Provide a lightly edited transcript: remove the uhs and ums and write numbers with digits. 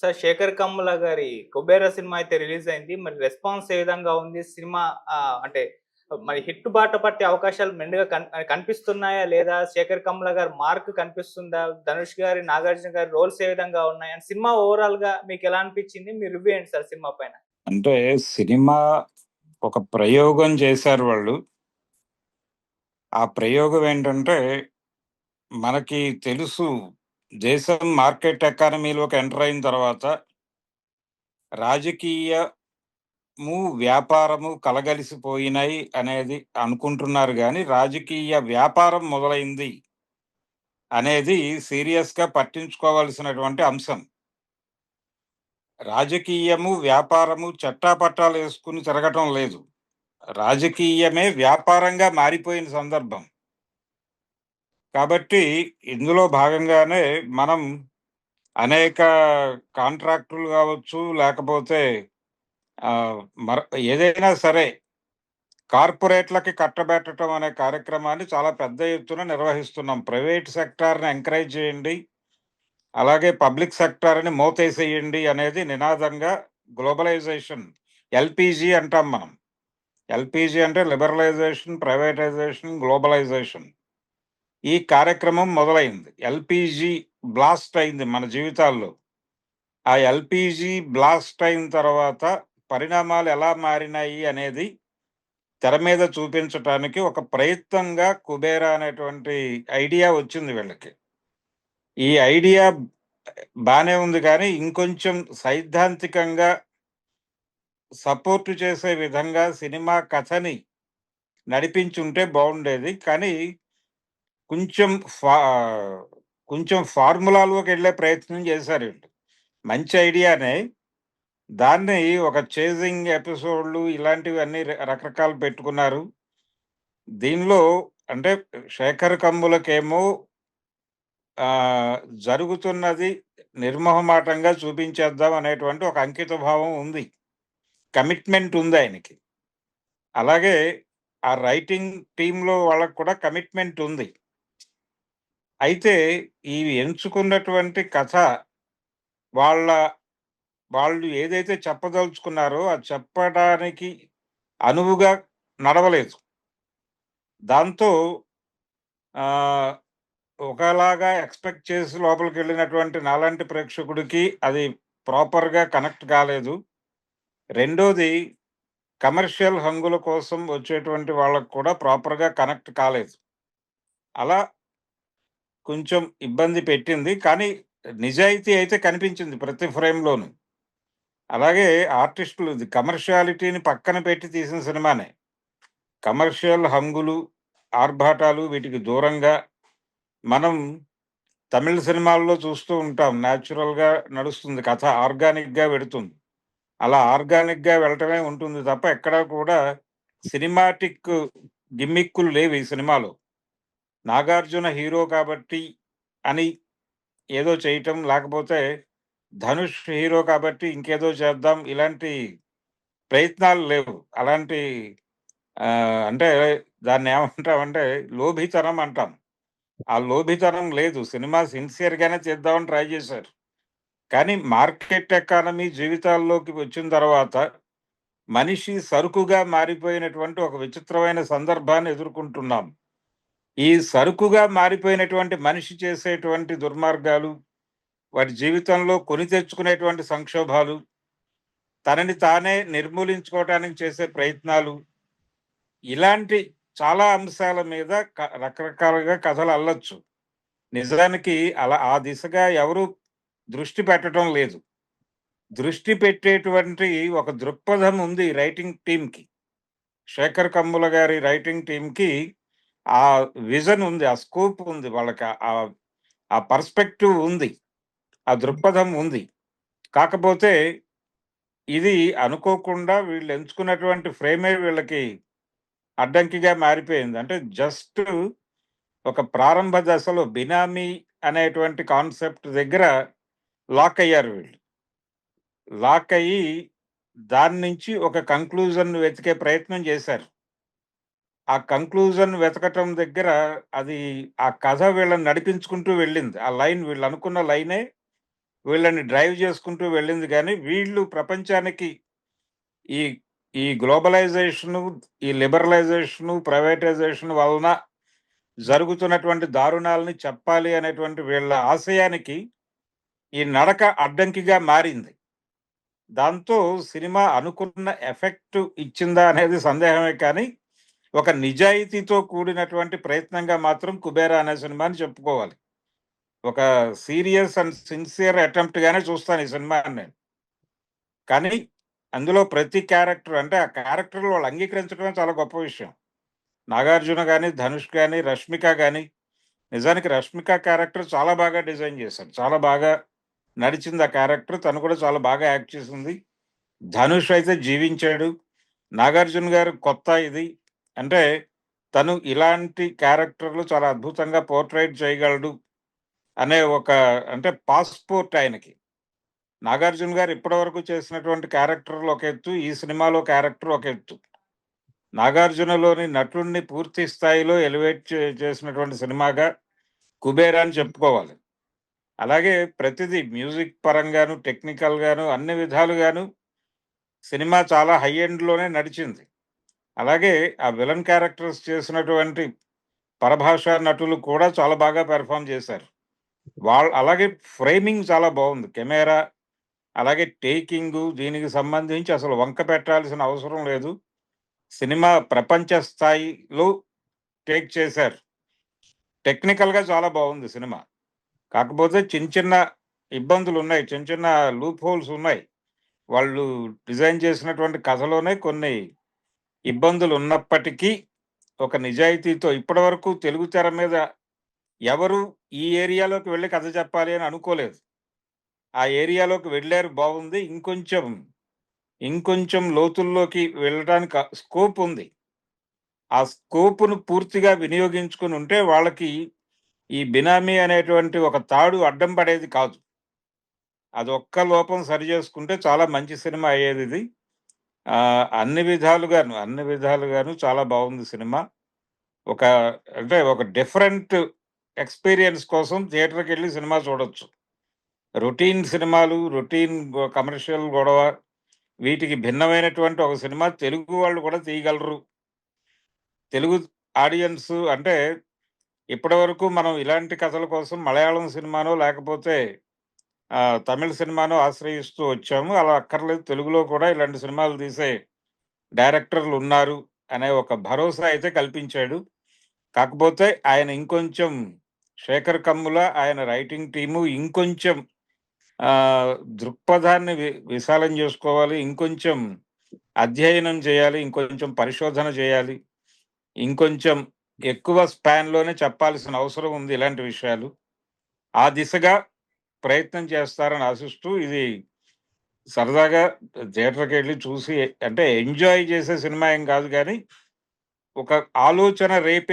Sir 'Shekhar Kammula' గారి 'Kubera' cinema అయితే release అయింది. మరి రెస్పాన్స్ ఏ విధంగా ఉంది? సినిమా అంటే మరి హిట్ బాట పట్టే అవకాశాలు మెండుగా కనిపిస్తున్నాయా? లేదా 'శేఖర్ కమ్ముల' గారి మార్క్ కనిపిస్తుందా? 'ధనుష్' గారి, 'నాగార్జున' గారి రోల్స్ ఏ విధంగా ఉన్నాయి? అండ్ సినిమా ఓవరాల్‌గా మీకెలా అనిపించింది? మీ రివ్యూ ఏంటి సార్ సినిమా పైన? అంటే సినిమా ఒక ప్రయోగం చేశారు వాళ్ళు. ఆ ప్రయోగం ఏంటంటే, మనకి తెలుసు దేశం మార్కెట్ ఎకానమీలోకి ఎంటర్ అయిన తర్వాత రాజకీయము, వ్యాపారము కలగలిసిపోయినాయి అనేది అనుకుంటున్నారు గానీ, రాజకీయ వ్యాపారం మొదలైంది అనేది సీరియస్‌గా పట్టించుకోవాల్సినటువంటి అంశం. రాజకీయము, వ్యాపారము చట్టాపట్టాలేసుకుని తిరగటం లేదు. రాజకీయమే వ్యాపారంగా మారిపోయిన సందర్భం. కాబట్టి ఇందులో భాగంగానే మనం అనేక కాంట్రాక్టులు కావచ్చు, లేకపోతే మర ఏదైనా సరే కార్పొరేట్లకి కట్టబెట్టడం అనే కార్యక్రమాన్ని చాలా పెద్ద ఎత్తున నిర్వహిస్తున్నాం. ప్రైవేట్ సెక్టార్‌ని ఎంకరేజ్ చేయండి. అలాగే పబ్లిక్ సెక్టార్‌ని మోతేసేయండి అనేది నినాదంగా గ్లోబలైజేషన్ ఎల్‌పీజీ అంటాం మనం. ఎల్‌పీజీ అంటే లిబరలైజేషన్, ప్రైవేటైజేషన్, గ్లోబలైజేషన్. ఈ కార్యక్రమం మొదలైంది. ఎల్‌పీజీ బ్లాస్ట్ అయింది మన జీవితాల్లో. ఆ ఎల్‌పీజీ బ్లాస్ట్ అయిన తర్వాత పరిణామాలు ఎలా మారినాయి అనేది తెర మీద చూపించటానికి ఒక ప్రయత్నంగా 'కుబేరా' అనేటువంటి ఐడియా వచ్చింది వీళ్ళకి. ఈ ఐడియా బానే ఉంది కానీ, ఇంకొంచెం సైద్ధాంతికంగా సపోర్ట్ చేసే విధంగా సినిమా కథని నడిపించుంటే బావుండేది. కానీ కొంచెం ఫా కొంచెం ఫార్ములాలోకెళ్ళే ప్రయత్నం చేశారు వీళ్ళు. మంచి ఐడియానే. దాన్ని ఒక చేజింగ్ ఎపిసోడ్‌లు ఇలాంటివన్నీ రకరకాలు పెట్టుకున్నారు. దీనిలో అంటే 'శేఖర్ కమ్ములకేమో' జరుగుతున్నది నిర్మొహమాటంగా చూపించేద్దాం అనేటువంటి ఒక అంకిత భావం ఉంది. కమిట్మెంట్ ఉంది ఆయనకి. అలాగే ఆ రైటింగ్ టీమ్‌లో వాళ్ళకి కూడా కమిట్మెంట్ ఉంది. అయితే ఈ ఎంచుకున్నటువంటి కథ వాళ్ళ వాళ్ళు ఏదైతే చెప్పదలుచుకున్నారో అది చెప్పడానికి అనువుగా నడవలేదు. దాంతో ఆహ్, ఒకలాగా ఎక్స్‌పెక్ట్ చేసి లోపలికెళ్ళినటువంటి నాలాంటి ప్రేక్షకుడికి అది ప్రాపర్‌గా కనెక్ట్ కాలేదు. రెండోది కమర్షియల్ హంగుల కోసం వచ్చేటువంటి వాళ్ళకి కూడా ప్రాపర్‌గా కనెక్ట్ కాలేదు. అలా కొంచెం ఇబ్బంది పెట్టింది. కానీ నిజాయితీ అయితే కనిపించింది ప్రతి ఫ్రేమ్‌లోను. అలాగే ఆర్టిస్టులు ఇది కమర్షియాలిటీని పక్కన పెట్టి తీసిన సినిమానే. కమర్షియల్ హంగులు, ఆర్భాటాలు వీటికి దూరంగా మనం తమిళ్ సినిమాల్లో చూస్తూ ఉంటాం. నేచురల్‌గా నడుస్తుంది కథ. ఆర్గానిక్‌గా వెడుతుంది. అలా ఆర్గానిక్‌గా వెళ్ళటమే ఉంటుంది తప్ప ఎక్కడా కూడా సినిమాటిక్ గిమ్మిక్కులు లేవు ఈ సినిమాలో. నాగార్జున హీరో కాబట్టి అని ఏదో చేయటం, లేకపోతే ధనుష్ హీరో కాబట్టి ఇంకేదో చేద్దాం ఇలాంటి ప్రయత్నాలు లేవు. అలాంటి అంటే దాన్నేమంటామంటే లోభితనం అంటాం. ఆ లోభితనం లేదు. సినిమా సిన్సియర్‌గానే తీద్దామని ట్రై చేశారు. కానీ మార్కెట్ ఎకానమీ జీవితాల్లోకి వచ్చిన తర్వాత మనిషి సరుకుగా మారిపోయినటువంటి ఒక విచిత్రమైన సందర్భాన్ని ఎదుర్కొంటున్నాం. ఈ సరుకుగా మారిపోయినటువంటి మనిషి చేసేటువంటి దుర్మార్గాలు, వారి జీవితంలో కొని తెచ్చుకునేటువంటి సంక్షోభాలు, తనని తానే నిర్మూలించుకోవటానికి చేసే ప్రయత్నాలు, ఇలాంటి చాలా అంశాల మీద రకరకాలుగా కథలు అల్లొచ్చు. నిజానికి అలా ఆ దిశగా ఎవరు దృష్టి పెట్టటం లేదు. దృష్టి పెట్టేటువంటి ఒక దృక్పథం ఉంది రైటింగ్ టీమ్‌కి. శేఖర్ కమ్ముల గారి రైటింగ్ టీమ్‌కి ఆ విజన్ ఉంది. ఆ స్కోప్ ఉంది. వాళ్ళకి ఆ పర్స్పెక్టివ్ ఉంది. ఆ దృక్పథం ఉంది. కాకపోతే ఇది అనుకోకుండా వీళ్ళు ఎంచుకున్నటువంటి ఫ్రేమే వీళ్ళకి అడ్డంకిగా మారిపోయింది. అంటే జస్ట్ ఒక ప్రారంభ దశలో బినామీ అనేటువంటి కాన్సెప్ట్ దగ్గర లాక్ అయ్యారు వీళ్ళు. లాక్ అయ్యి దాని నుంచి ఒక కంక్లూజన్ వెతికే ప్రయత్నం చేశారు. ఆ కంక్లూజన్ వెతకటం దగ్గర అది ఆ కథ వీళ్ళని నడిపించుకుంటూ వెళ్ళింది. ఆ లైన్ వీళ్ళనుకున్న లైనే వీళ్ళని డ్రైవ్ చేసుకుంటూ వెళ్ళింది. కానీ వీళ్ళు ప్రపంచానికి ఈ ఈ గ్లోబలైజేషను, ఈ లిబరలైజేషను, ప్రైవేటైజేషన్ వలన జరుగుతున్నటువంటి దారుణాలని చెప్పాలి అనేటువంటి వీళ్ళ ఆశయానికి ఈ నడక అడ్డంకిగా మారింది. దాంతో సినిమా అనుకున్న ఎఫెక్ట్ ఇచ్చిందా అనేది సందేహమే, కానీ ఒక నిజాయితీతో కూడినటువంటి ప్రయత్నంగా మాత్రం 'కుబేరా' అనే సినిమాని చెప్పుకోవాలి. ఒక సీరియస్ అండ్ సిన్సియర్ అటెంప్ట్ గానే చూస్తాను ఈ సినిమాని నేను. కానీ అందులో ప్రతి క్యారెక్టర్, అంటే ఆ క్యారెక్టర్లు వాళ్ళు అంగీకరించడమే చాలా గొప్ప విషయం. నాగార్జున గాని, ధనుష్ గాని, రష్మిక గాని, నిజానికి రష్మిక క్యారెక్టర్ చాలా బాగా డిజైన్ చేశారు. చాలా బాగా నడిచింది ఆ క్యారెక్టర్. తను కూడా చాలా బాగా యాక్ట్ చేసింది. ధనుష్ అయితే జీవించాడు. నాగార్జున గారు కొత్త ఇది. అంటే తను ఇలాంటి క్యారెక్టర్లు చాలా అద్భుతంగా పోర్ట్రేట్ చేయగలడు అనే ఒక, అంటే పాస్‌పోర్ట్ ఆయనకి. నాగార్జున గారు ఇప్పటివరకు చేసినటువంటి క్యారెక్టర్లు ఒక ఎత్తు, ఈ సినిమాలో క్యారెక్టర్ ఒక ఎత్తు. నాగార్జునలోని నటుడిని పూర్తి స్థాయిలో ఎలివేట్ చేసినటువంటి సినిమాగా 'కుబేరా' అని చెప్పుకోవాలి. అలాగే ప్రతిదీ మ్యూజిక్ పరంగాను, టెక్నికల్‌గాను, అన్ని విధాలుగాను సినిమా చాలా హై ఎండ్‌లోనే నడిచింది. అలాగే ఆ విలన్ క్యారెక్టర్స్ చేసినటువంటి పరభాషా నటులు కూడా చాలా బాగా పెర్ఫార్మ్ చేశారు. అలాగే ఫ్రేమింగ్ చాలా బాగుంది. కెమెరా, అలాగే టేకింగు, దీనికి సంబంధించి అసలు వంక పెట్టాల్సిన అవసరం లేదు. సినిమా ప్రపంచ స్థాయిలో టేక్ చేశారు. టెక్నికల్‌గా చాలా బాగుంది సినిమా. కాకపోతే చిన్న చిన్న ఇబ్బందులున్నాయి. చిన్న చిన్న లూప్ హోల్స్ ఉన్నాయి. వాళ్ళు డిజైన్ చేసినటువంటి కథలోనే కొన్ని ఇబ్బందులున్నప్పటికీ ఒక నిజాయితీతో ఇప్పటివరకు తెలుగు తెర మీద ఎవరు ఈ ఏరియాలోకి వెళ్లి కథ చెప్పాలి అని అనుకోలేదు. ఆ ఏరియాలోకి వెళ్లారు, బాగుంది. ఇంకొంచెం లోతుల్లోకి వెళ్ళడానికి స్కోప్ ఉంది. ఆ స్కోప్‌ను పూర్తిగా వినియోగించుకొని ఉంటే వాళ్ళకి ఈ బినామీ అనేటువంటి ఒక తాడు అడ్డం పడేది కాదు. అదొక్క లోపం సరి చేసుకుంటే చాలా మంచి సినిమా అయ్యేదిది. అన్ని విధాలుగాను చాలా బాగుంది సినిమా. ఒక, అంటే ఒక డిఫరెంట్ ఎక్స్‌పీరియన్స్ కోసం థియేటర్‌కెళ్ళి సినిమా చూడొచ్చు. రొటీన్ సినిమాలు, రొటీన్ కమర్షియల్ గొడవ, వీటికి భిన్నమైనటువంటి ఒక సినిమా తెలుగు వాళ్ళు కూడా తీయగలరు. తెలుగు ఆడియన్స్ అంటే ఇప్పటివరకు మనం ఇలాంటి కథల కోసం మలయాళం సినిమానో లేకపోతే తమిళ్ సినిమానో ఆశ్రయిస్తూ వచ్చాము. అలా అక్కర్లేదు. తెలుగులో కూడా ఇలాంటి సినిమాలు తీసే డైరెక్టర్లు ఉన్నారు అనే ఒక భరోసా అయితే కల్పించాడు. కాకపోతే ఆయన ఇంకొంచెం, శేఖర్ కమ్ముల ఆయన రైటింగ్ టీము ఇంకొంచెం దృక్పథాన్ని విశాలం చేసుకోవాలి. ఇంకొంచెం అధ్యయనం చేయాలి. ఇంకొంచెం పరిశోధన చేయాలి. ఇంకొంచెం ఎక్కువ స్పాన్‌లోనే చెప్పాల్సిన అవసరం ఉంది ఇలాంటి విషయాలు. ఆ దిశగా ప్రయత్నం చేస్తారని ఆశిస్తూ, ఇది సరదాగా థియేటర్‌కెళ్ళి చూసి, అంటే ఎంజాయ్ చేసే సినిమా ఏం కాదు గానీ, ఒక ఆలోచన రేపే